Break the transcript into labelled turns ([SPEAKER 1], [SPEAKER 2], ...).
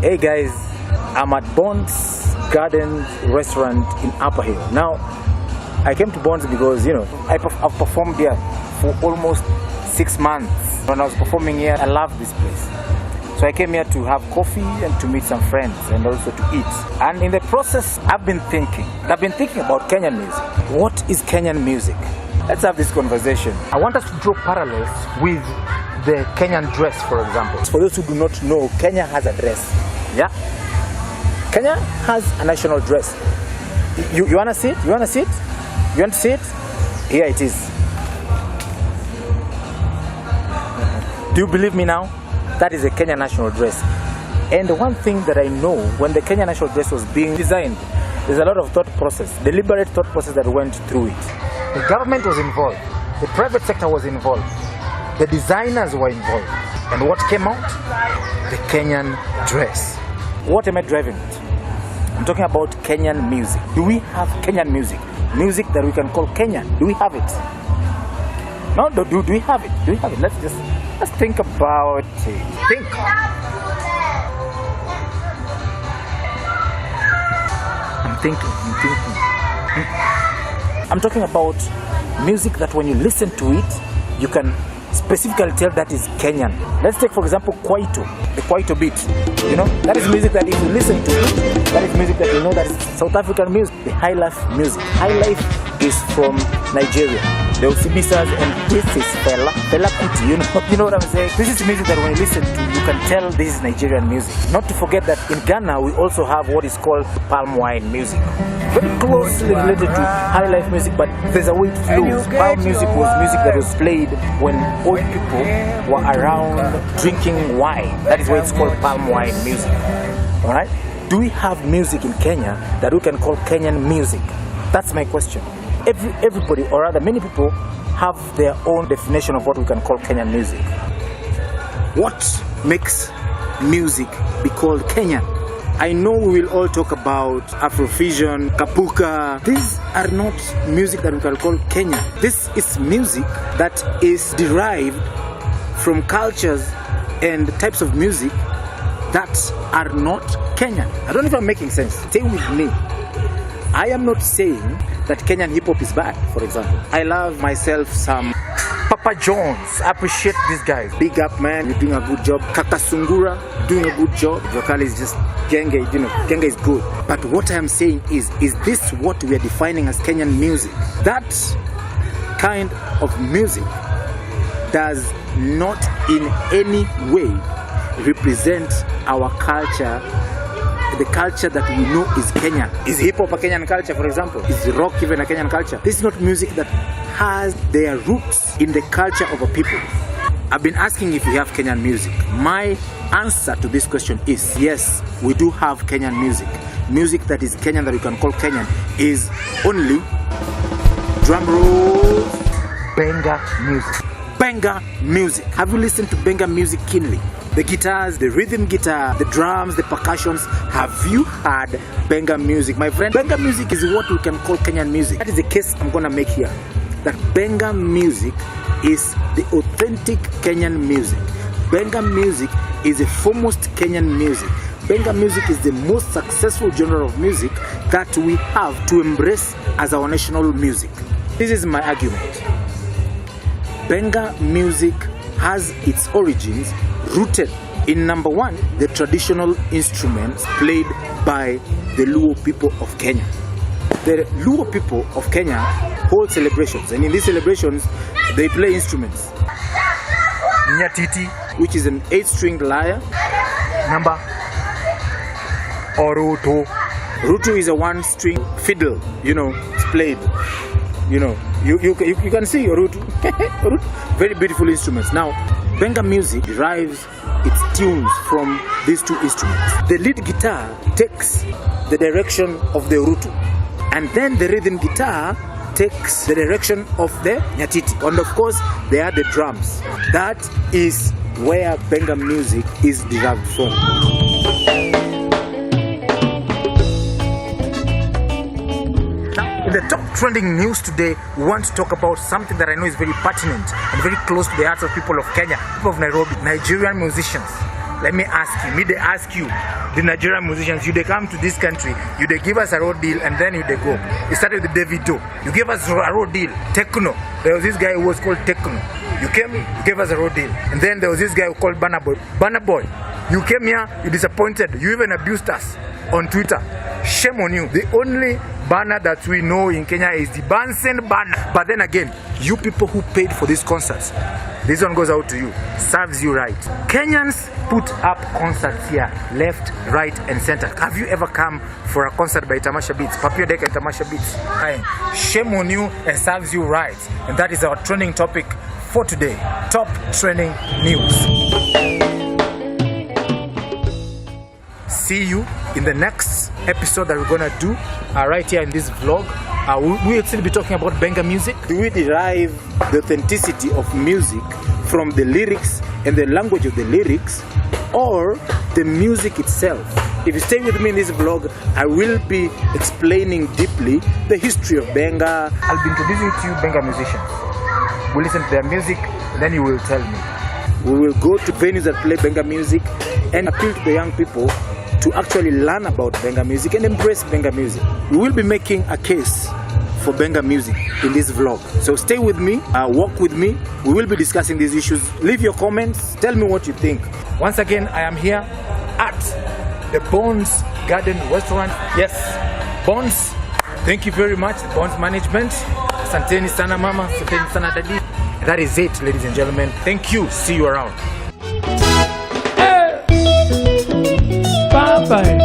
[SPEAKER 1] Hey guys, I'm at Bond's Garden Restaurant in Upper Hill. Now, I came to Bond's because, I've performed here for almost 6 months. When I was performing here, I loved this place. So I came here to have coffee and to meet some friends and also to eat. And in the process, I've been thinking about Kenyan music. What is Kenyan music? Let's have this conversation. I want us to draw parallels with the Kenyan dress, for example. For those who do not know, Kenya has a dress. Yeah? Kenya has a national dress. You want to see it? You want to see it? You want to see it? Here it is. Do you believe me now? That is a Kenya national dress. And the one thing that I know, when the Kenya national dress was being designed, there's a lot of thought process, deliberate thought process that went through it. The government was involved. The private sector was involved. The designers were involved. And what came out? The Kenyan dress. What am I driving at? I'm talking about Kenyan music. Do we have Kenyan music? Music that we can call Kenyan. Do we have it? No, do we have it? Do we have it? Let's think about it. Think. I'm thinking. I'm talking about music that when you listen to it, you can specifically tell that is Kenyan. Let's take for example Kwaito, the Kwaito beat. That is music that if you listen to it, that is music that you know that is South African music. The high life music. High life is from Nigeria. The Osibisas and this is Fela Kuti. You know what I'm saying? This is music that when you listen to, you can tell this is Nigerian music. Not to forget that in Ghana we also have what is called palm wine music. Very closely related to high life music, but there's a way it flows. Palm music was music that was played when old people were around drinking wine. That is why it's called palm wine music. Alright? Do we have music in Kenya that we can call Kenyan music? That's my question. Everybody, or rather many people, have their own definition of what we can call Kenyan music. What makes music be called Kenyan? I know we will all talk about Afrofusion, Kapuka. These are not music that we can call Kenyan. This is music that is derived from cultures and types of music that are not Kenyan. I don't know if I'm making sense. Stay with me. I am not saying that Kenyan hip-hop is bad, for example. I love myself some Papa Jones. I appreciate these guys. Big up, man. You're doing a good job. Kaka Sungura, doing a good job. Vocal is just Genge, Genge is good. But what I am saying is this what we are defining as Kenyan music? That kind of music does not in any way represent our culture, the culture that we know is Kenyan. Is hip-hop a Kenyan culture, for example? Is rock even a Kenyan culture? This is not music that has their roots in the culture of a people. I've been asking if we have Kenyan music. My answer to this question is yes, we do have Kenyan music. Music that is Kenyan, that we can call Kenyan, is only, drum roll, Benga music. Benga music. Have you listened to Benga music keenly? The guitars, the rhythm guitar, the drums, the percussions. Have you heard Benga music? My friend, Benga music is what we can call Kenyan music. That is the case I'm gonna make here. That Benga music is the authentic Kenyan music. Benga music is the foremost Kenyan music. Benga music is the most successful genre of music that we have to embrace as our national music. This is my argument. Benga music has its origins rooted in number one, the traditional instruments played by the Luo people of Kenya. The Luo people of Kenya hold celebrations, and in these celebrations they play instruments. Nyatiti, which is an 8-stringed lyre. Number Orutu. Rutu is a 1-string fiddle, it's played. You can see Orutu. Very beautiful instruments. Now, Benga music derives its tunes from these two instruments. The lead guitar takes the direction of the Orutu, and then the rhythm guitar takes the direction of the Nyatiti. And of course, there are the drums. That is where Benga music is derived from. In the top trending news today, we want to talk about something that I know is very pertinent and very close to the hearts of people of Kenya, people of Nairobi, Nigerian musicians. let me ask you, the Nigerian musicians, you they come to this country, you they give us a road deal, and then you they go. It started with Davido. You gave us a road deal. Techno. There was this guy who was called Techno. You came, you gave us a road deal. And then there was this guy who called Burna Boy. Burna Boy, you came here, you disappointed. You even abused us on Twitter. Shame on you. The only banner that we know in Kenya is the Bansen banner. But then again, you people who paid for these concerts, this one goes out to you. Serves you right. Kenyans put up concerts here, left, right, and center. Have you ever come for a concert by Tamasha Beats, Papi OdeQ and Tamasha Beats? Shame on you, and serves you right. And that is our trending topic for today. Top trending news. See you in the next episode that we're gonna do right here in this vlog. We'll still be talking about Benga music. Do we derive the authenticity of music from the lyrics and the language of the lyrics, or the music itself? If you stay with me in this vlog, I will be explaining deeply the history of Benga. I'll be introducing to you Benga musicians. We'll listen to their music, then you will tell me. We will go to venues that play Benga music and appeal to the young people to actually learn about Benga music and embrace Benga music. We will be making a case for Benga music in this vlog. So stay with me, walk with me. We will be discussing these issues. Leave your comments, tell me what you think. Once again, I am here at the Bones Garden Restaurant. Yes, Bones, thank you very much, Bones Management. Asanteni sana mama, asanteni sana daddy. That is it, ladies and gentlemen. Thank you, see you around.
[SPEAKER 2] Bye-bye.